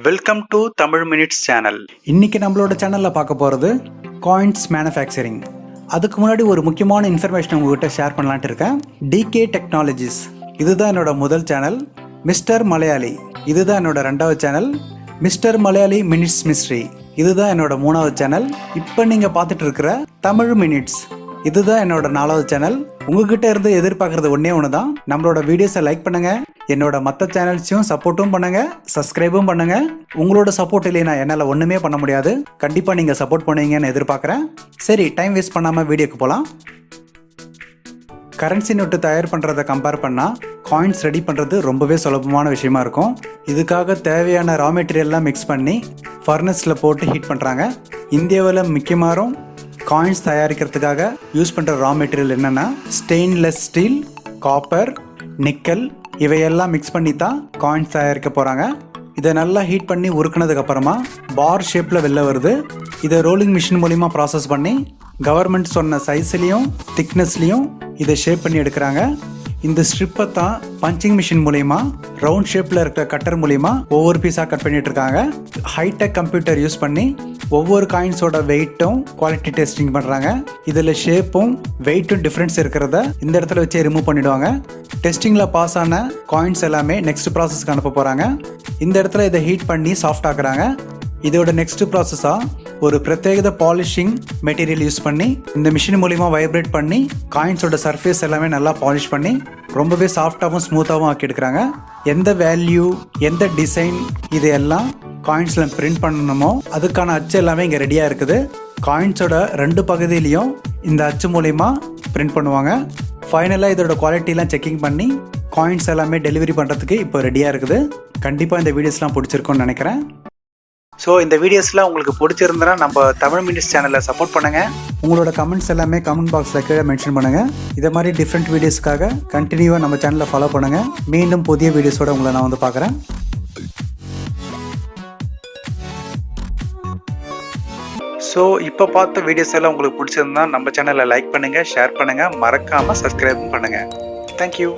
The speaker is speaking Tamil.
Welcome to Tamil minutes channel. இன்னைக்கு நம்மளோட சேனல்ல பார்க்க போறது காயின்ஸ் மேனுஃபேக்சரிங். அதுக்கு முன்னாடி ஒரு முக்கியமான இன்ஃபர்மேஷன் உங்ககிட்ட ஷேர் பண்ணலான்ட்டு இருக்கேன். டிகே டெக்னாலஜிஸ் இதுதான் என்னோட முதல் சேனல். மிஸ்டர் மலையாளி இதுதான் என்னோட ரெண்டாவது channel. Mister Malayali minutes mystery இதுதான் என்னோட மூணாவது சேனல். இப்போ நீங்க பார்த்துட்டு இருக்கிற தமிழ் மினிட்ஸ் இதுதான் என்னோட நாலாவது சேனல். உங்ககிட்ட இருந்து எதிர்பார்க்கறது ஒன்னே ஒண்ணுதான், நம்மளோட வீடியோஸை லைக் பண்ணுங்க, என்னோட மற்ற சேனல்ஸையும் சப்போர்ட்டும் பண்ணுங்க, சப்ஸ்கிரைபும் பண்ணுங்க. உங்களோட சப்போர்ட் இல்லைனா என்னால் ஒண்ணுமே பண்ண முடியாது. கண்டிப்பா நீங்க சப்போர்ட் பண்ணுவீங்கன்னு எதிர்பார்க்குறேன். சரி, டைம் வேஸ்ட் பண்ணாம வீடியோக்கு போகலாம். கரன்சி நோட்டு தயார் பண்ணுறதை கம்பேர் பண்ணால் காயின்ஸ் ரெடி பண்ணுறது ரொம்பவே சுலபமான விஷயமா இருக்கும். இதுக்காக தேவையான ரா மெட்டீரியல்லாம் மிக்ஸ் பண்ணி ஃபர்னஸில் போட்டு ஹீட் பண்ணுறாங்க. இந்தியாவில் முக்கியமாக காயின்ஸ் தயாரிக்கிறதுக்காக யூஸ் பண்ணுற ரா மெட்டீரியல் என்னென்னா ஸ்டெயின்லெஸ் ஸ்டீல், காப்பர், நிக்கல் இவையெல்லாம் மிக்ஸ் பண்ணி தான் காயின்ஸ் தயாரிக்க போகிறாங்க. இதை நல்லா ஹீட் பண்ணி உருக்குனதுக்கு அப்புறமா பார் ஷேப்பில் வெளில வருது. இதை ரோலிங் மிஷின் மூலிமா ப்ராசஸ் பண்ணி கவர்மெண்ட் சொன்ன சைஸ்லேயும் திக்னஸ்லேயும் இதை ஷேப் பண்ணி எடுக்கிறாங்க. இந்த ஸ்ட்ரிப்பை தான் பஞ்சிங் மிஷின் மூலிமா ரவுண்ட் ஷேப்பில் இருக்கிற கட்டர் மூலிமா ஒவ்வொரு பீஸாக கட் பண்ணிட்டு இருக்காங்க. ஹைடெக் கம்ப்யூட்டர் யூஸ் பண்ணி ஒவ்வொரு காயின்ஸோட வெயிட்டும் குவாலிட்டி டெஸ்டிங் பண்ணுறாங்க. இதில் ஷேப்பும் வெயிட்டும் டிஃப்ரென்ஸ் இருக்கிறத இந்த இடத்துல வச்சு ரிமூவ் பண்ணிடுவாங்க. டெஸ்டிங்கில் பாஸ் ஆன காயின்ஸ் எல்லாமே நெக்ஸ்ட் ப்ராசஸ்க்கு அனுப்ப போகிறாங்க. இந்த இடத்துல இதை ஹீட் பண்ணி சாஃப்ட் ஆக்குறாங்க. இதோட நெக்ஸ்ட் ப்ராசஸாக ஒரு பிரத்யேக பாலிஷிங் மெட்டீரியல் யூஸ் பண்ணி இந்த மிஷின் மூலிமா வைப்ரேட் பண்ணி காயின்ஸோட சர்ஃபேஸ் எல்லாமே நல்லா பாலிஷ் பண்ணி ரொம்பவே சாஃப்டாகவும் ஸ்மூத்தாகவும் ஆக்கி எடுக்கிறாங்க. எந்த வேல்யூ, எந்த டிசைன் இது எல்லாம் காயின்ஸில் பிரிண்ட் பண்ணணுமோ அதுக்கான அச்சு எல்லாமே இங்கே ரெடியாக இருக்குது. காயின்ஸோட ரெண்டு பகுதியிலையும் இந்த அச்சு மூலிமா பிரிண்ட் பண்ணுவாங்க. ஃபைனலாக இதோட குவாலிட்டிலாம் செக்கிங் பண்ணி காயின்ஸ் எல்லாமே டெலிவரி பண்ணுறதுக்கு இப்போ ரெடியாக இருக்குது. கண்டிப்பாக இந்த வீடியோஸ்லாம் பிடிச்சிருக்கும்னு நினைக்கிறேன். ஸோ இந்த வீடியோஸ்லாம் உங்களுக்கு பிடிச்சிருந்தனா நம்ம தமிழ் மினிட்ஸ் சேனலை சப்போர்ட் பண்ணுங்கள். உங்களோட கமெண்ட்ஸ் எல்லாமே கமெண்ட் பாக்ஸில் கீழே மென்ஷன் பண்ணுங்கள். இதை மாதிரி டிஃப்ரெண்ட் வீடியோஸ்க்காக கண்டினியூவாக நம்ம சேனலை ஃபாலோ பண்ணுங்கள். மீண்டும் புதிய வீடியோஸோட உங்களை நான் வந்து பார்க்குறேன். ஸோ இப்போ பார்த்த வீடியோஸ் எல்லாம் உங்களுக்கு பிடிச்சிருந்தா நம்ம சேனலை லைக் பண்ணுங்கள், ஷேர் பண்ணுங்கள், மறக்காமல் சப்ஸ்கிரைபும் பண்ணுங்கள். தேங்க்யூ.